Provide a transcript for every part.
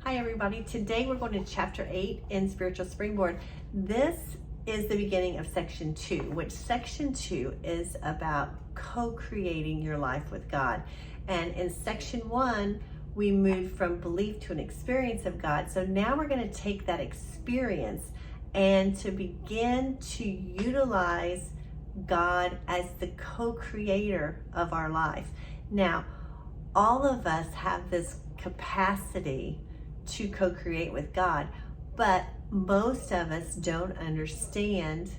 Hi everybody, today we're going to chapter 8 in Spiritual Springboard. This is the beginning of section 2, which section 2 is about co-creating your life with God. And in section 1, we moved from belief to an experience of God. So now we're going to take that experience and to begin to utilize God as the co-creator of our life. Now, all of us have this capacity to co-create with God, but most of us don't understand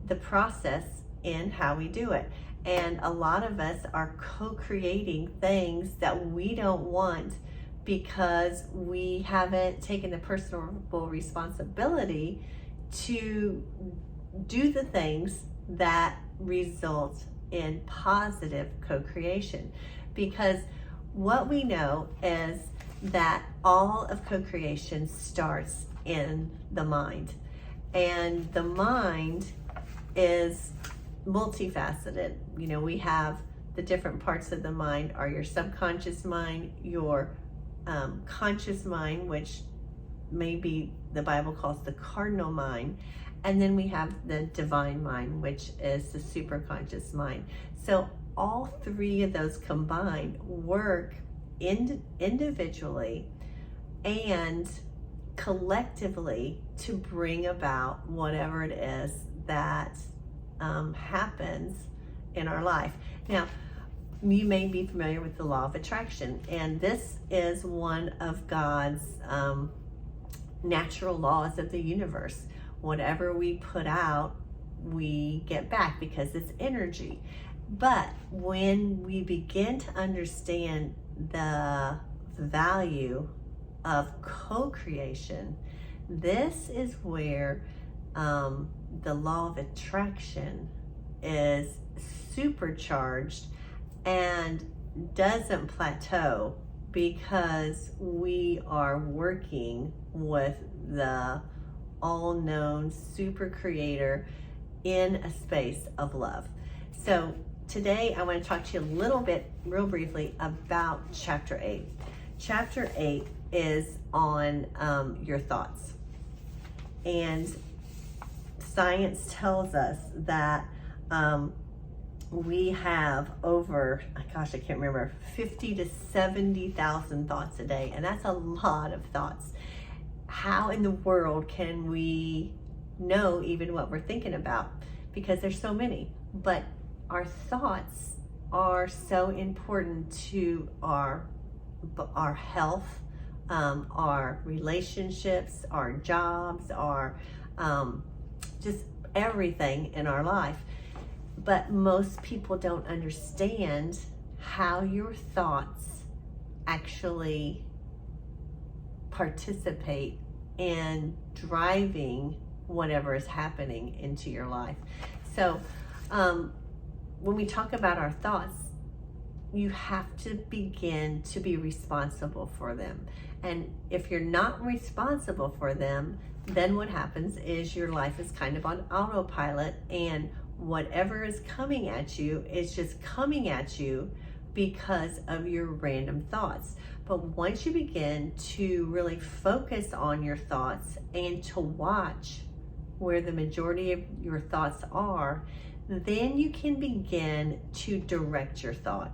the process in how we do it. And a lot of us are co-creating things that we don't want because we haven't taken the personal responsibility to do the things that result in positive co-creation. Because what we know is that all of co-creation starts in the mind. And the mind is multifaceted. You know, we have the different parts of the mind are your subconscious mind, your conscious mind, which maybe the Bible calls the carnal mind. And then we have the divine mind, which is the superconscious mind. So all three of those combined work individually and collectively to bring about whatever it is that happens in our life. Now, you may be familiar with the law of attraction, and this is one of God's natural laws of the universe. Whatever we put out, we get back because it's energy. But when we begin to understand the value of co-creation, this is where the law of attraction is supercharged and doesn't plateau, because we are working with the all-known super creator in a space of love. So today I want to talk to you a little bit, real briefly, about chapter 8. Chapter 8 is on your thoughts. And science tells us that we have over, I can't remember, 50 to 70,000 thoughts a day. And that's a lot of thoughts. How in the world can we know even what we're thinking about? Because there's so many. But our thoughts are so important to our health, our relationships, our jobs, our just everything in our life. But most people don't understand how your thoughts actually participate in driving whatever is happening into your life. So when we talk about our thoughts, you have to begin to be responsible for them. And if you're not responsible for them, then what happens is your life is kind of on autopilot, and whatever is coming at you is just coming at you because of your random thoughts. But once you begin to really focus on your thoughts and to watch where the majority of your thoughts are, then you can begin to direct your thought.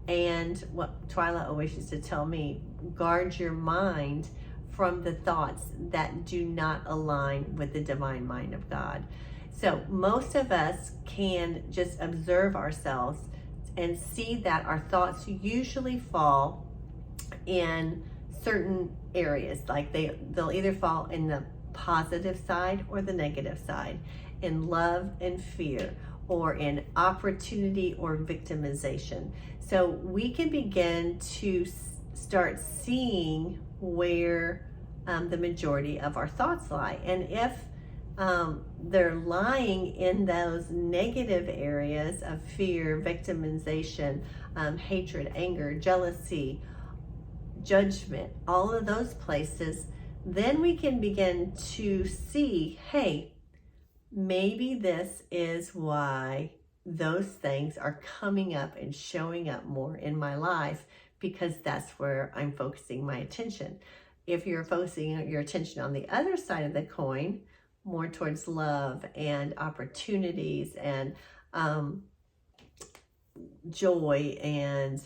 And what Twyla always used to tell me, guard your mind from the thoughts that do not align with the divine mind of God. So most of us can just observe ourselves and see that our thoughts usually fall in certain areas. Like they'll either fall in the positive side or the negative side, in love and fear, or in opportunity or victimization. So we can begin to start seeing where the majority of our thoughts lie. And if they're lying in those negative areas of fear, victimization, hatred, anger, jealousy, judgment, all of those places, then we can begin to see, hey, maybe this is why those things are coming up and showing up more in my life, because that's where I'm focusing my attention. if you're focusing your attention on the other side of the coin, more towards love and opportunities and joy and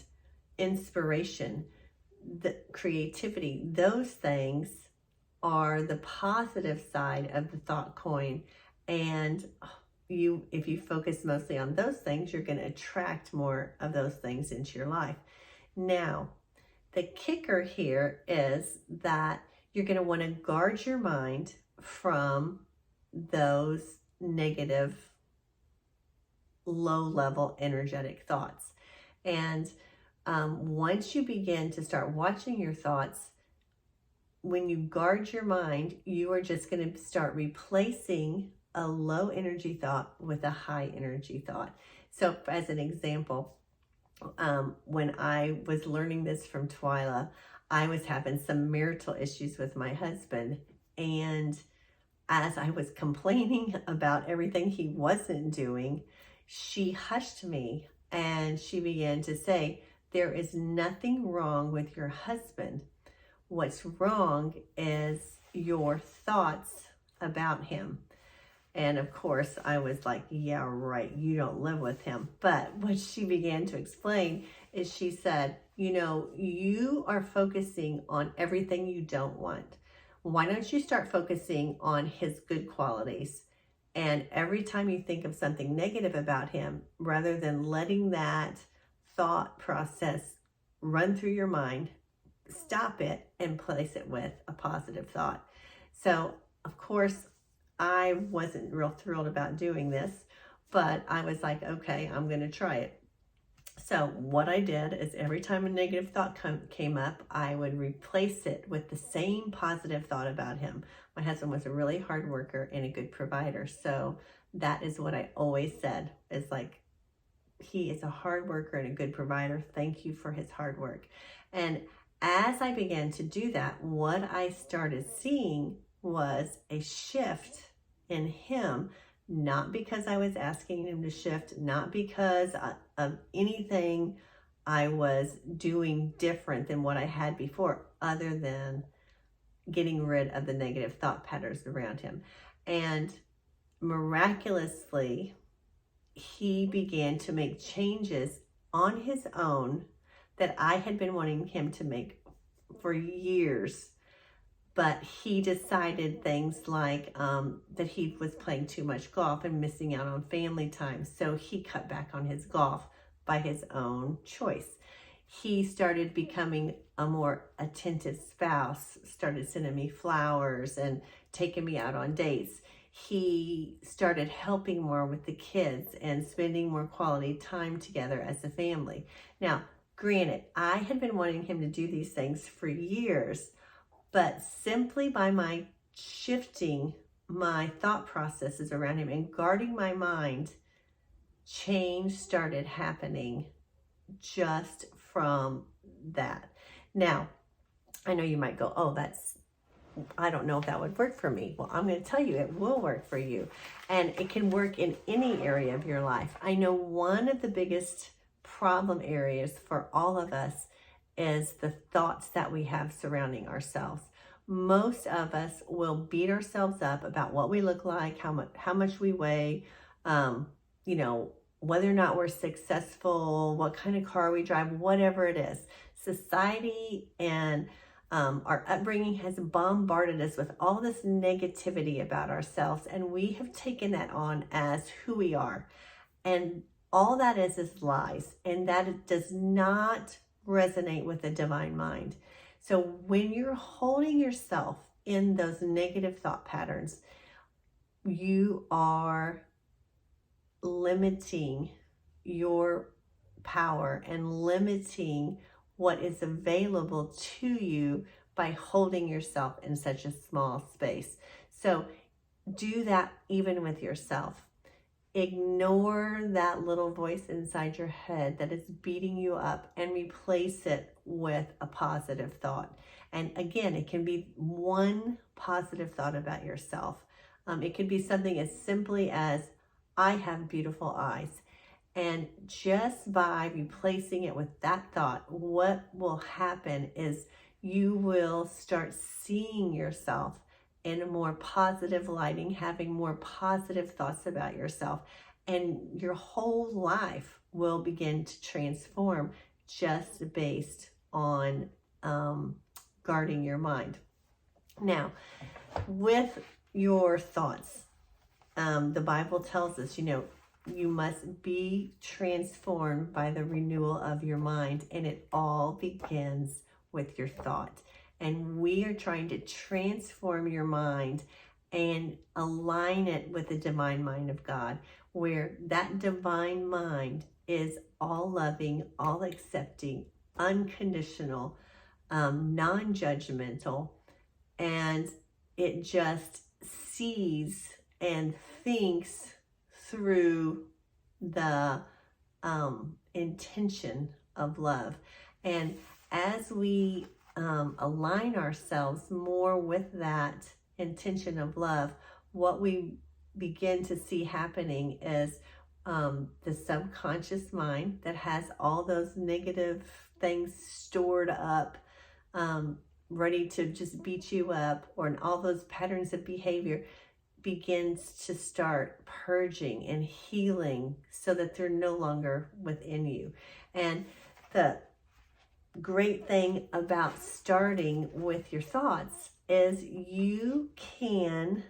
inspiration, the creativity, those things are the positive side of the thought coin. And if you focus mostly on those things, you're going to attract more of those things into your life. Now, the kicker here is that you're going to want to guard your mind from those negative, low-level energetic thoughts. And once you begin to start watching your thoughts, when you guard your mind, you are just going to start replacing a low energy thought with a high energy thought. So as an example, when I was learning this from Twyla, I was having some marital issues with my husband. And as I was complaining about everything he wasn't doing, she hushed me and she began to say, there is nothing wrong with your husband. What's wrong is your thoughts about him. And of course, I was like, yeah, right, you don't live with him. But what she began to explain is she said, you know, you are focusing on everything you don't want. Why don't you start focusing on his good qualities? And every time you think of something negative about him, rather than letting that thought process run through your mind, stop it and place it with a positive thought. So, of course, I wasn't real thrilled about doing this, but I was like, okay, I'm going to try it. So what I did is every time a negative thought came up, I would replace it with the same positive thought about him. My husband was a really hard worker and a good provider. So that is what I always said, is like, he is a hard worker and a good provider. Thank you for his hard work. And as I began to do that, what I started seeing was a shift in him, not because I was asking him to shift, not because of anything I was doing different than what I had before, other than getting rid of the negative thought patterns around him. And miraculously, he began to make changes on his own that I had been wanting him to make for years. But he decided things like that he was playing too much golf and missing out on family time. So he cut back on his golf by his own choice. He started becoming a more attentive spouse, started sending me flowers and taking me out on dates. He started helping more with the kids and spending more quality time together as a family. Now, granted, I had been wanting him to do these things for years, but simply by my shifting my thought processes around him and guarding my mind, change started happening just from that. Now, I know you might go, oh, I don't know if that would work for me. Well, I'm going to tell you it will work for you. And it can work in any area of your life. I know one of the biggest problem areas for all of us is the thoughts that we have surrounding ourselves. Most of us will beat ourselves up about what we look like, how much we weigh, whether or not we're successful, what kind of car we drive, whatever it is. Society and our upbringing has bombarded us with all this negativity about ourselves, and we have taken that on as who we are. And all that is lies, and that it does not resonate with the divine mind. So when you're holding yourself in those negative thought patterns, you are limiting your power and limiting what is available to you by holding yourself in such a small space. So do that even with yourself. Ignore that little voice inside your head that is beating you up and replace it with a positive thought. And again, it can be one positive thought about yourself. It could be something as simply as, I have beautiful eyes. And just by replacing it with that thought, what will happen is you will start seeing yourself in a more positive lighting, having more positive thoughts about yourself, and your whole life will begin to transform just based on guarding your mind. Now, with your thoughts, the Bible tells us, you must be transformed by the renewal of your mind, and it all begins with your thought. And we are trying to transform your mind and align it with the divine mind of God, where that divine mind is all loving, all accepting, unconditional, non-judgmental, and it just sees and thinks through the intention of love. And as we align ourselves more with that intention of love, what we begin to see happening is the subconscious mind that has all those negative things stored up, ready to just beat you up, or all those patterns of behavior begins to start purging and healing so that they're no longer within you. And the great thing about starting with your thoughts is you can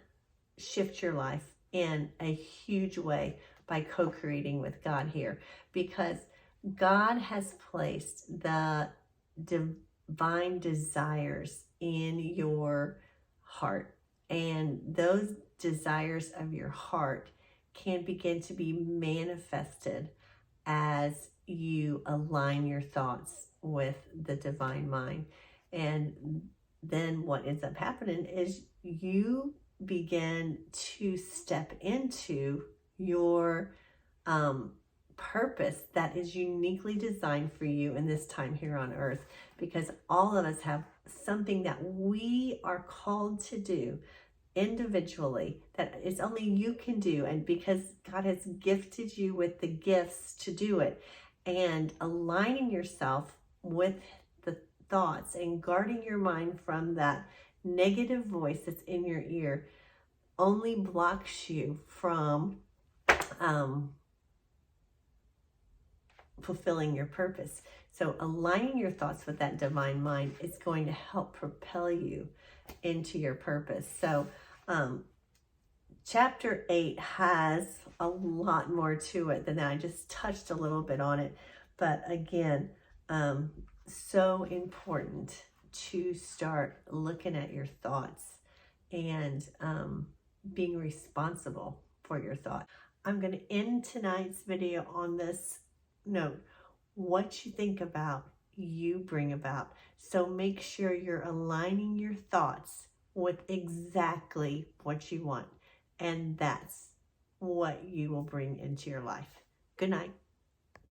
shift your life in a huge way by co-creating with God here, because God has placed the divine desires in your heart, and those desires of your heart can begin to be manifested as you align your thoughts with the divine mind. And then what ends up happening is you begin to step into your purpose that is uniquely designed for you in this time here on earth, because all of us have something that we are called to do individually that it's only you can do, and because God has gifted you with the gifts to do it, and aligning yourself with the thoughts and guarding your mind from that negative voice that's in your ear only blocks you from fulfilling your purpose. So aligning your thoughts with that divine mind is going to help propel you into your purpose. So chapter 8 has a lot more to it than that. I just touched a little bit on it, but again, so important to start looking at your thoughts and being responsible for your thought. I'm going to end tonight's video on this note. What you think about, you bring about. So make sure you're aligning your thoughts with exactly what you want, and that's what you will bring into your life. Good night.